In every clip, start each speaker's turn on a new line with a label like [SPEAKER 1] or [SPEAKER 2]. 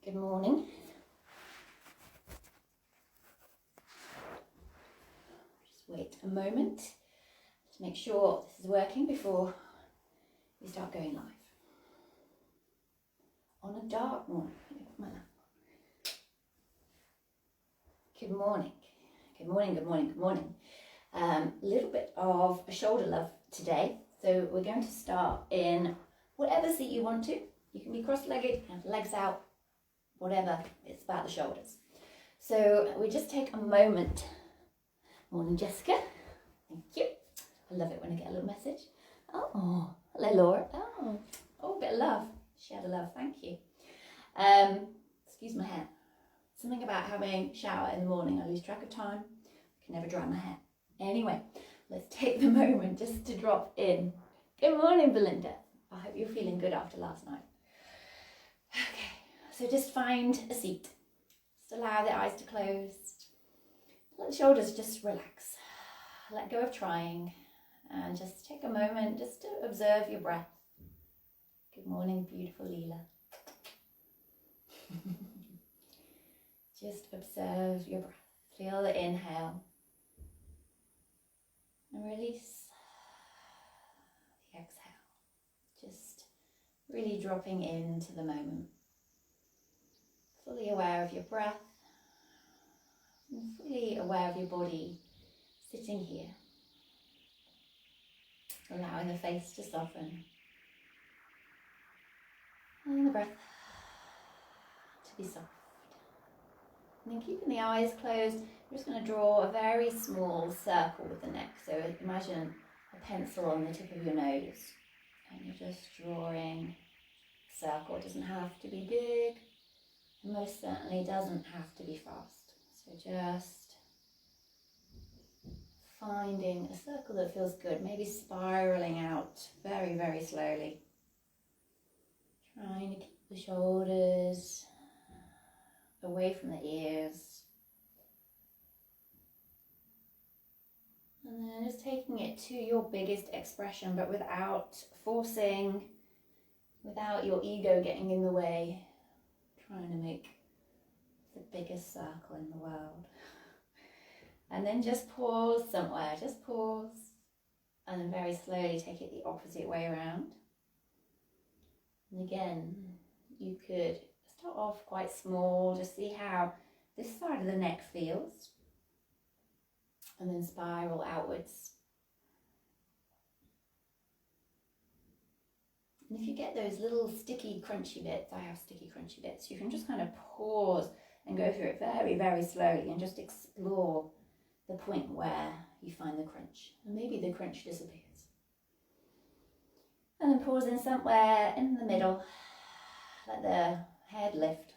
[SPEAKER 1] Good morning. Just wait a moment to make sure this is working before we start going live. On a dark morning. Good morning. Good morning, good morning, good morning. A little bit of a shoulder love today. So we're going to start in whatever seat you want to. You can be cross-legged, have legs out, whatever, it's about the shoulders. So we just take a moment. Morning, Jessica. Thank you. I love it when I get a little message. Oh, hello, Laura. Oh, a bit of love. Shared a love, thank you. Excuse my hair. Something about having a shower in the morning, I lose track of time. I can never dry my hair. Anyway, let's take the moment just to drop in. Good morning, Belinda. I hope you're feeling good after last night. Okay, so just find a seat. Just allow the eyes to close. Let the shoulders just relax. Let go of trying. And just take a moment just to observe your breath. Good morning, beautiful Leela. Just observe your breath. Feel the inhale. And release the exhale. Just really dropping into the moment. Fully aware of your breath. And fully aware of your body sitting here. Allowing the face to soften. And the breath to be soft. And then keeping the eyes closed, we're just going to draw a very small circle with the neck. So imagine a pencil on the tip of your nose. And you're just drawing a circle. It doesn't have to be big. And most certainly doesn't have to be fast. So just finding a circle that feels good. Maybe spiraling out very, very slowly. Trying to keep the shoulders away from the ears. And then just taking it to your biggest expression, but without forcing, without your ego getting in the way. Trying to make the biggest circle in the world. And then just pause somewhere, just pause. And then very slowly take it the opposite way around. And again, you could start off quite small, just see how this side of the neck feels. And then spiral outwards. And if you get those little sticky, crunchy bits, I have sticky, crunchy bits, you can just kind of pause and go through it very, very slowly and just explore the point where you find the crunch. And maybe the crunch disappears. And then pause in somewhere in the middle. Let the head lift.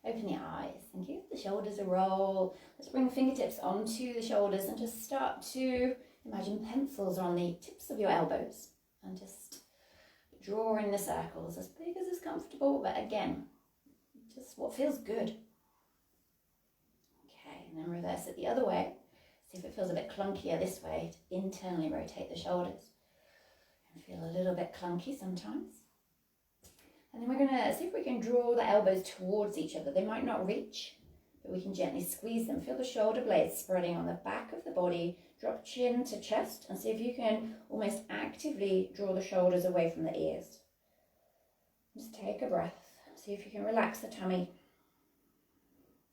[SPEAKER 1] Open the eyes and give the shoulders a roll. Let's bring the fingertips onto the shoulders and just start to imagine pencils on the tips of your elbows. And just drawing the circles as big as is comfortable, but again, just what feels good. Okay, and then reverse it the other way. See if it feels a bit clunkier this way. To internally rotate the shoulders. And feel a little bit clunky sometimes. And then we're going to see if we can draw the elbows towards each other. They might not reach, but we can gently squeeze them. Feel the shoulder blades spreading on the back of the body. Drop chin to chest and see if you can almost actively draw the shoulders away from the ears. Just take a breath. See if you can relax the tummy.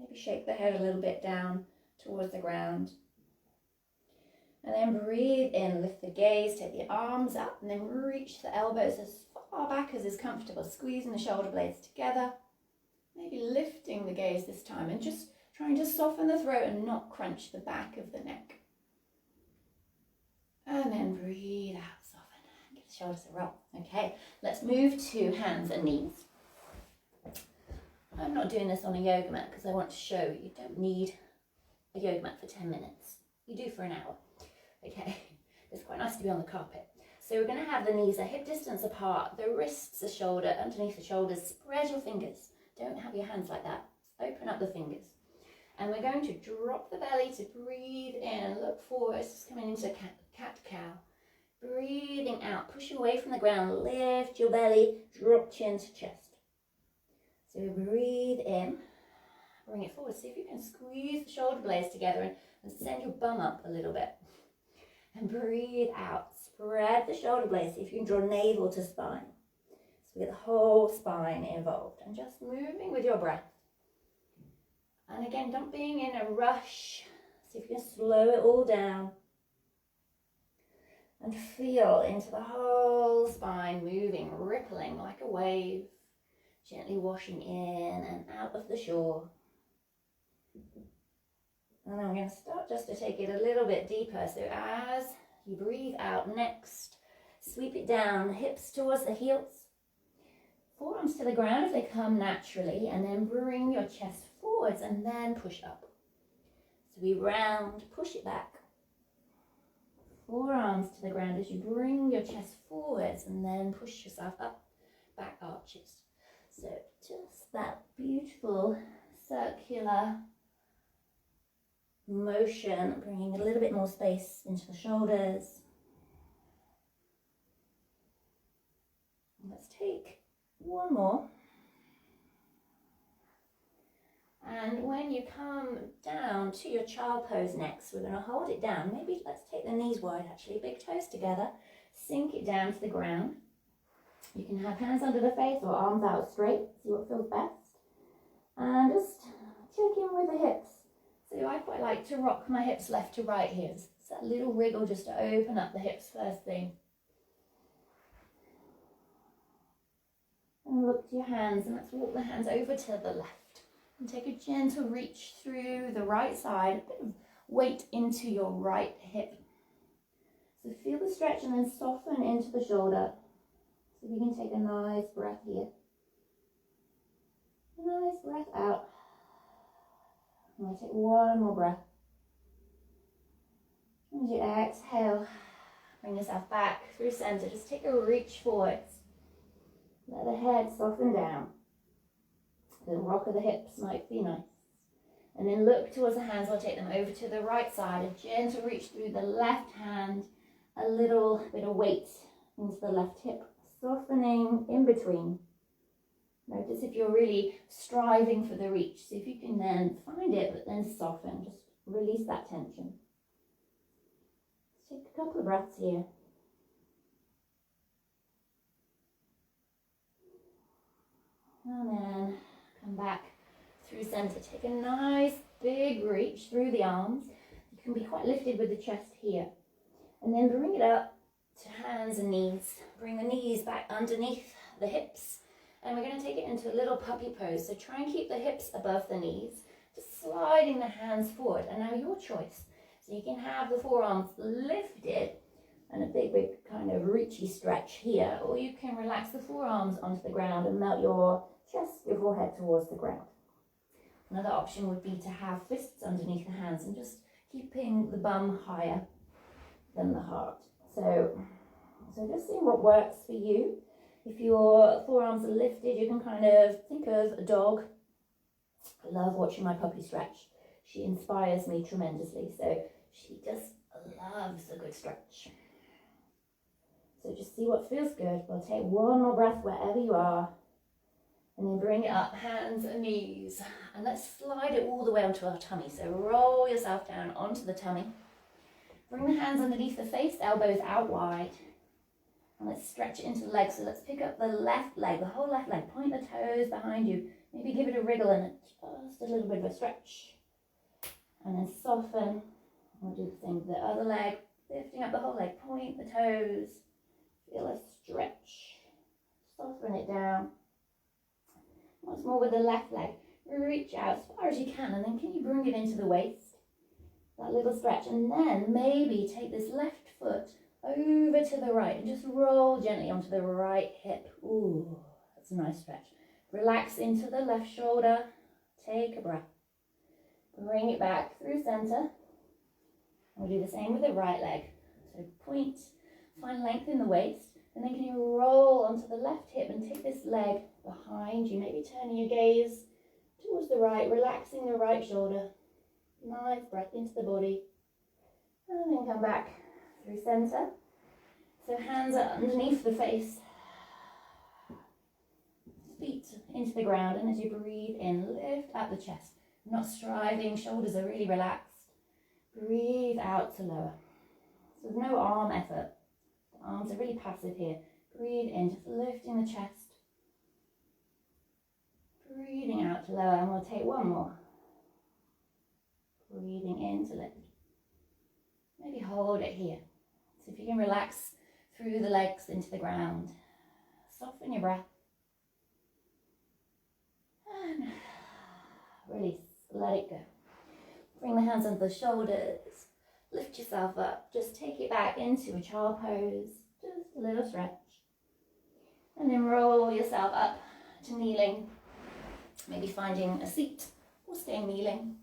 [SPEAKER 1] Maybe shake the head a little bit down towards the ground. And then breathe in, lift the gaze, take the arms up and then reach the elbows as far back as is comfortable. Squeezing the shoulder blades together. Maybe lifting the gaze this time and just trying to soften the throat and not crunch the back of the neck. And then breathe out, soften. Give the shoulders a roll. Okay, let's move to hands and knees. I'm not doing this on a yoga mat because I want to show you don't need a yoga mat for 10 minutes. You do for an hour. Okay, it's quite nice to be on the carpet. So we're going to have the knees a hip distance apart, the wrists a shoulder, underneath the shoulders. Spread your fingers. Don't have your hands like that. Open up the fingers. And we're going to drop the belly to breathe in. Look forward, just coming into cat-cow. Breathing out, push away from the ground, lift your belly, drop chin to chest. So we breathe in, bring it forward. See if you can squeeze the shoulder blades together and send your bum up a little bit. And breathe out. Spread the shoulder blades. See if you can draw navel to spine. So we get the whole spine involved. And just moving with your breath. And again, don't being in a rush. See if you can slow it all down. And feel into the whole spine moving, rippling like a wave. Gently washing in and out of the shore. And I'm going to start just to take it a little bit deeper. So as you breathe out next, sweep it down, hips towards the heels. Forearms to the ground if they come naturally, and then bring your chest forwards and then push up. So we round, push it back. Forearms to the ground as you bring your chest forwards and then push yourself up, back arches. So just that beautiful circular motion, bringing a little bit more space into the shoulders. Let's take one more. And when you come down to your child pose next, we're going to hold it down. Maybe let's take the knees wide actually, big toes together, sink it down to the ground. You can have hands under the face or arms out straight, see what feels best. And just check in with the hips. So I quite like to rock my hips left to right here. It's that little wriggle just to open up the hips first thing. And look to your hands, and let's walk the hands over to the left. And take a gentle reach through the right side, a bit of weight into your right hip. So feel the stretch and then soften into the shoulder. So you can take a nice breath here. A nice breath out. I'm going to take one more breath. As you exhale, bring yourself back through center. Just take a reach forwards. Let the head soften down. The rock of the hips might be nice. And then look towards the hands. I'll take them over to the right side. A gentle reach through the left hand. A little bit of weight into the left hip. Softening in between. Notice if you're really striving for the reach. See if you can then find it, but then soften. Just release that tension. Let's take a couple of breaths here. And then come back through center. Take a nice big reach through the arms. You can be quite lifted with the chest here. And then bring it up to hands and knees. Bring the knees back underneath the hips. And we're going to take it into a little puppy pose. So try and keep the hips above the knees. Just sliding the hands forward. And now your choice. So you can have the forearms lifted and a big kind of reachy stretch here. Or you can relax the forearms onto the ground and melt your chest, your forehead towards the ground. Another option would be to have fists underneath the hands and just keeping the bum higher than the heart. So just see what works for you. If your forearms are lifted, you can kind of think of a dog. I love watching my puppy stretch. She inspires me tremendously. So she just loves a good stretch. So just see what feels good. We'll take one more breath wherever you are. And then bring it up, hands and knees. And let's slide it all the way onto our tummy. So roll yourself down onto the tummy. Bring the hands underneath the face, elbows out wide. And let's stretch it into the legs. So let's pick up the left leg, the whole left leg. Point the toes behind you. Maybe give it a wriggle and just a little bit of a stretch. And then soften. We'll do the same with the other leg. Lifting up the whole leg. Point the toes. Feel a stretch. Soften it down. Once more with the left leg. Reach out as far as you can, and then can you bring it into the waist? That little stretch, and then maybe take this left foot over to the right and just roll gently onto the right hip. Ooh, that's a nice stretch. Relax into the left shoulder. Take a breath. Bring it back through center. We'll do the same with the right leg. So point, find length in the waist, and then can you roll onto the left hip and take this leg behind you, maybe turning your gaze towards the right, relaxing the right shoulder. Nice breath into the body. And then come back through center. So hands are underneath the face. feet into the ground, and as you breathe in, lift up the chest. Not striving, shoulders are really relaxed. Breathe out to lower. So there's no arm effort. The arms are really passive here. Breathe in, just lifting the chest. Breathing out to lower, and we'll take one more. Breathing in to lift. Maybe hold it here. So if you can relax through the legs into the ground. Soften your breath. And release. Let it go. Bring the hands under the shoulders. Lift yourself up. Just take it back into a child pose. Just a little stretch. And then roll yourself up to kneeling. Maybe finding a seat or staying kneeling.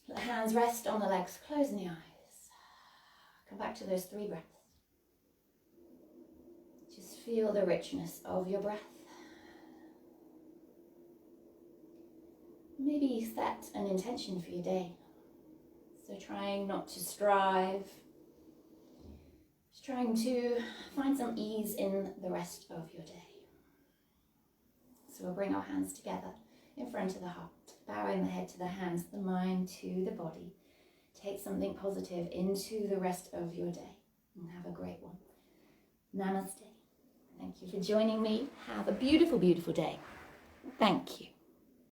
[SPEAKER 1] Let the hands rest on the legs. Closing the eyes. Come back to those 3 breaths. Just feel the richness of your breath. Maybe set an intention for your day. So trying not to strive. Just trying to find some ease in the rest of your day. So we'll bring our hands together in front of the heart. Bowing the head to the hands, the mind to the body. Take something positive into the rest of your day. And have a great one. Namaste. Thank you for joining me. Have a beautiful, beautiful day. Thank you.